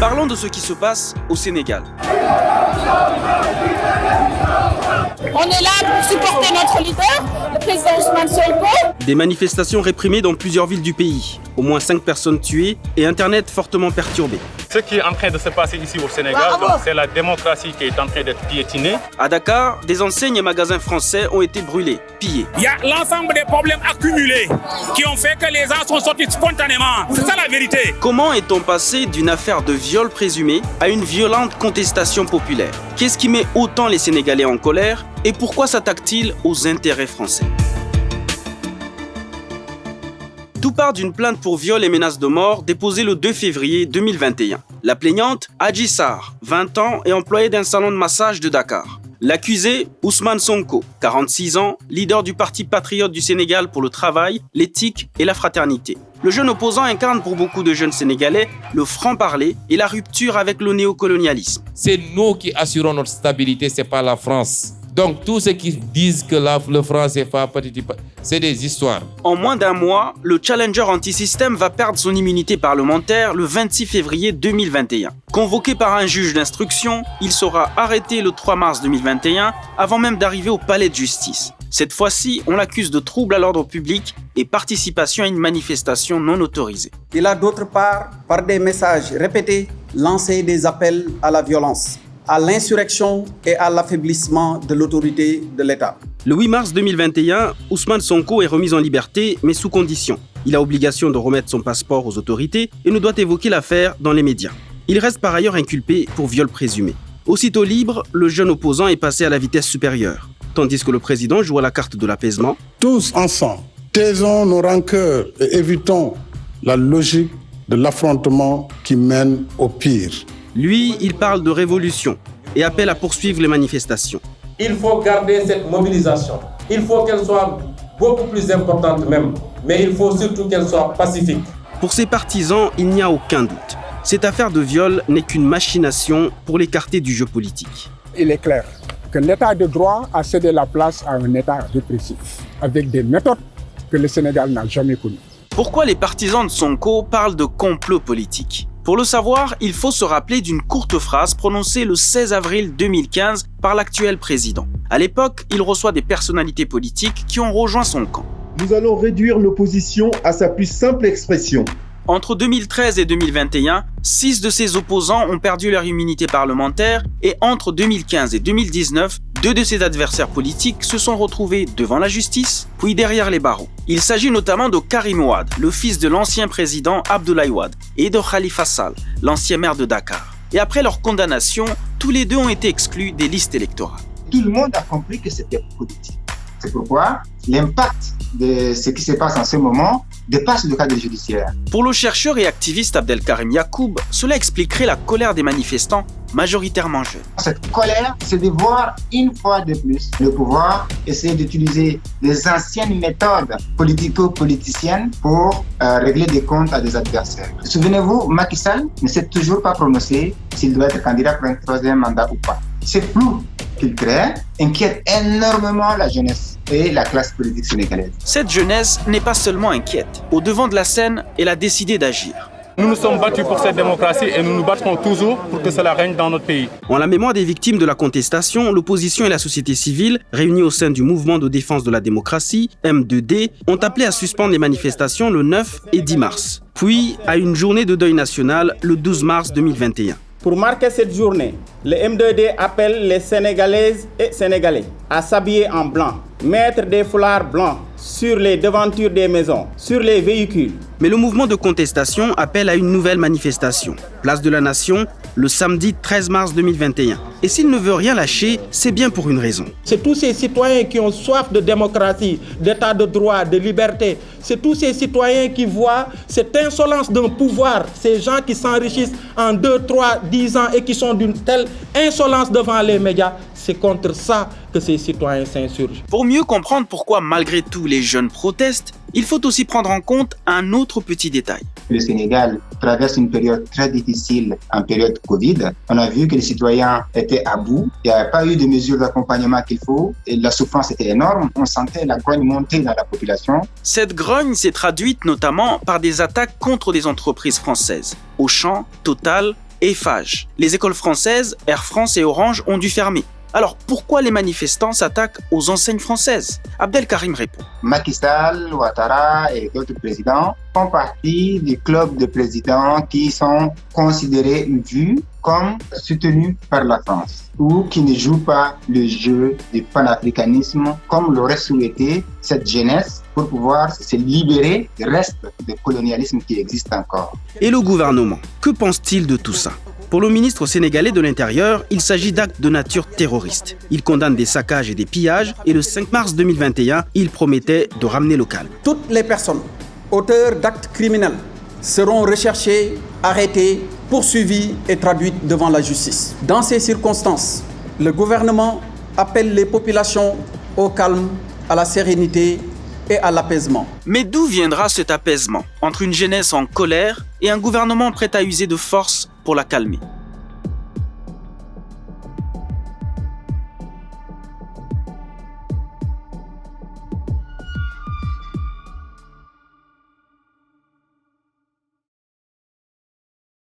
Parlons de ce qui se passe au Sénégal. On est là pour supporter notre leader, le président Ousmane Sonko. Des manifestations réprimées dans plusieurs villes du pays. Au moins 5 personnes tuées et Internet fortement perturbé. Ce qui est en train de se passer ici au Sénégal, c'est la démocratie qui est en train d'être piétinée. À Dakar, des enseignes et magasins français ont été brûlés, pillés. Il y a l'ensemble des problèmes accumulés qui ont fait que les gens sont sortis spontanément. C'est ça la vérité. Comment est-on passé d'une affaire de viol présumé à une violente contestation populaire? Qu'est-ce qui met autant les Sénégalais en colère et pourquoi s'attaque-t-il aux intérêts français? Tout part d'une plainte pour viol et menace de mort déposée le 2 février 2021. La plaignante, Adji Sarr, 20 ans et employée d'un salon de massage de Dakar. L'accusé, Ousmane Sonko, 46 ans, leader du Parti patriote du Sénégal pour le travail, l'éthique et la fraternité. Le jeune opposant incarne pour beaucoup de jeunes Sénégalais le franc-parler et la rupture avec le néocolonialisme. C'est nous qui assurons notre stabilité, c'est pas la France. Donc tous ceux qui disent que le franc CFA, c'est des histoires. En moins d'un mois, le challenger anti-système va perdre son immunité parlementaire le 26 février 2021. Convoqué par un juge d'instruction, il sera arrêté le 3 mars 2021 avant même d'arriver au palais de justice. Cette fois-ci, on l'accuse de trouble à l'ordre public et participation à une manifestation non autorisée. Il a d'autre part, par des messages répétés, lancé des appels à la violence, à l'insurrection et à l'affaiblissement de l'autorité de l'État. Le 8 mars 2021, Ousmane Sonko est remis en liberté, mais sous condition. Il a obligation de remettre son passeport aux autorités et ne doit évoquer l'affaire dans les médias. Il reste par ailleurs inculpé pour viol présumé. Aussitôt libre, le jeune opposant est passé à la vitesse supérieure, tandis que le président joue à la carte de l'apaisement. Tous ensemble, taisons nos rancœurs et évitons la logique de l'affrontement qui mène au pire. Lui, il parle de révolution et appelle à poursuivre les manifestations. Il faut garder cette mobilisation. Il faut qu'elle soit beaucoup plus importante même. Mais il faut surtout qu'elle soit pacifique. Pour ses partisans, il n'y a aucun doute. Cette affaire de viol n'est qu'une machination pour l'écarter du jeu politique. Il est clair que l'état de droit a cédé la place à un état répressif, avec des méthodes que le Sénégal n'a jamais connues. Pourquoi les partisans de Sonko parlent de complot politique ? Pour le savoir, il faut se rappeler d'une courte phrase prononcée le 16 avril 2015 par l'actuel président. À l'époque, il reçoit des personnalités politiques qui ont rejoint son camp. Nous allons réduire l'opposition à sa plus simple expression. Entre 2013 et 2021, 6 de ses opposants ont perdu leur immunité parlementaire et entre 2015 et 2019, 2 de ses adversaires politiques se sont retrouvés devant la justice, puis derrière les barreaux. Il s'agit notamment de Karim Wade, le fils de l'ancien président Abdoulaye Wade, et de Khalifa Sall, l'ancien maire de Dakar. Et après leur condamnation, tous les deux ont été exclus des listes électorales. Tout le monde a compris que c'était politique. C'est pourquoi l'impact de ce qui se passe en ce moment dépasse le cadre judiciaire. Pour le chercheur et activiste Abdelkarim Yacoub, cela expliquerait la colère des manifestants, majoritairement jeunes. Cette colère, c'est de voir une fois de plus le pouvoir essayer d'utiliser les anciennes méthodes politico-politiciennes pour régler des comptes à des adversaires. Souvenez-vous, Macky Sall ne s'est toujours pas prononcé s'il doit être candidat pour un 3e mandat ou pas. C'est flou qu'il crée inquiète énormément la jeunesse et la classe politique sénégalaise. Cette jeunesse n'est pas seulement inquiète. Au devant de la scène, elle a décidé d'agir. Nous nous sommes battus pour cette démocratie et nous nous battrons toujours pour que cela règne dans notre pays. En la mémoire des victimes de la contestation, l'opposition et la société civile, réunies au sein du mouvement de défense de la démocratie, M2D, ont appelé à suspendre les manifestations le 9 et 10 mars, puis à une journée de deuil national le 12 mars 2021. Pour marquer cette journée, le M2D appelle les Sénégalaises et Sénégalais à s'habiller en blanc, mettre des foulards blancs sur les devantures des maisons, sur les véhicules. Mais le mouvement de contestation appelle à une nouvelle manifestation, place de la Nation, le samedi 13 mars 2021. Et s'il ne veut rien lâcher, c'est bien pour une raison. C'est tous ces citoyens qui ont soif de démocratie, d'état de droit, de liberté. C'est tous ces citoyens qui voient cette insolence d'un pouvoir, ces gens qui s'enrichissent en 2, 3, 10 ans et qui sont d'une telle insolence devant les médias. C'est contre ça que ces citoyens s'insurgent. Pour mieux comprendre pourquoi, malgré tout, les jeunes protestent, il faut aussi prendre en compte un autre petit détail. Le Sénégal traverse une période très difficile en période Covid. On a vu que les citoyens étaient à bout. Il n'y a pas eu de mesures d'accompagnement qu'il faut et la souffrance était énorme. On sentait la grogne monter dans la population. Cette grogne s'est traduite notamment par des attaques contre des entreprises françaises, Auchan, Total Eiffage. Les écoles françaises, Air France et Orange ont dû fermer. Alors pourquoi les manifestants s'attaquent aux enseignes françaises? Abdelkarim répond. Macky Sall, Ouattara et d'autres présidents font partie du club de présidents qui sont considérés, vus comme soutenus par la France ou qui ne jouent pas le jeu du panafricanisme comme l'aurait souhaité cette jeunesse pour pouvoir se libérer du reste du colonialisme qui existe encore. Et le gouvernement, que pense-t-il de tout ça? Pour le ministre sénégalais de l'Intérieur, il s'agit d'actes de nature terroriste. Il condamne des saccages et des pillages et le 5 mars 2021, il promettait de ramener le calme. Toutes les personnes auteurs d'actes criminels seront recherchées, arrêtées, poursuivies et traduites devant la justice. Dans ces circonstances, le gouvernement appelle les populations au calme, à la sérénité et à l'apaisement. Mais d'où viendra cet apaisement entre une jeunesse en colère et un gouvernement prêt à user de force pour la calmer?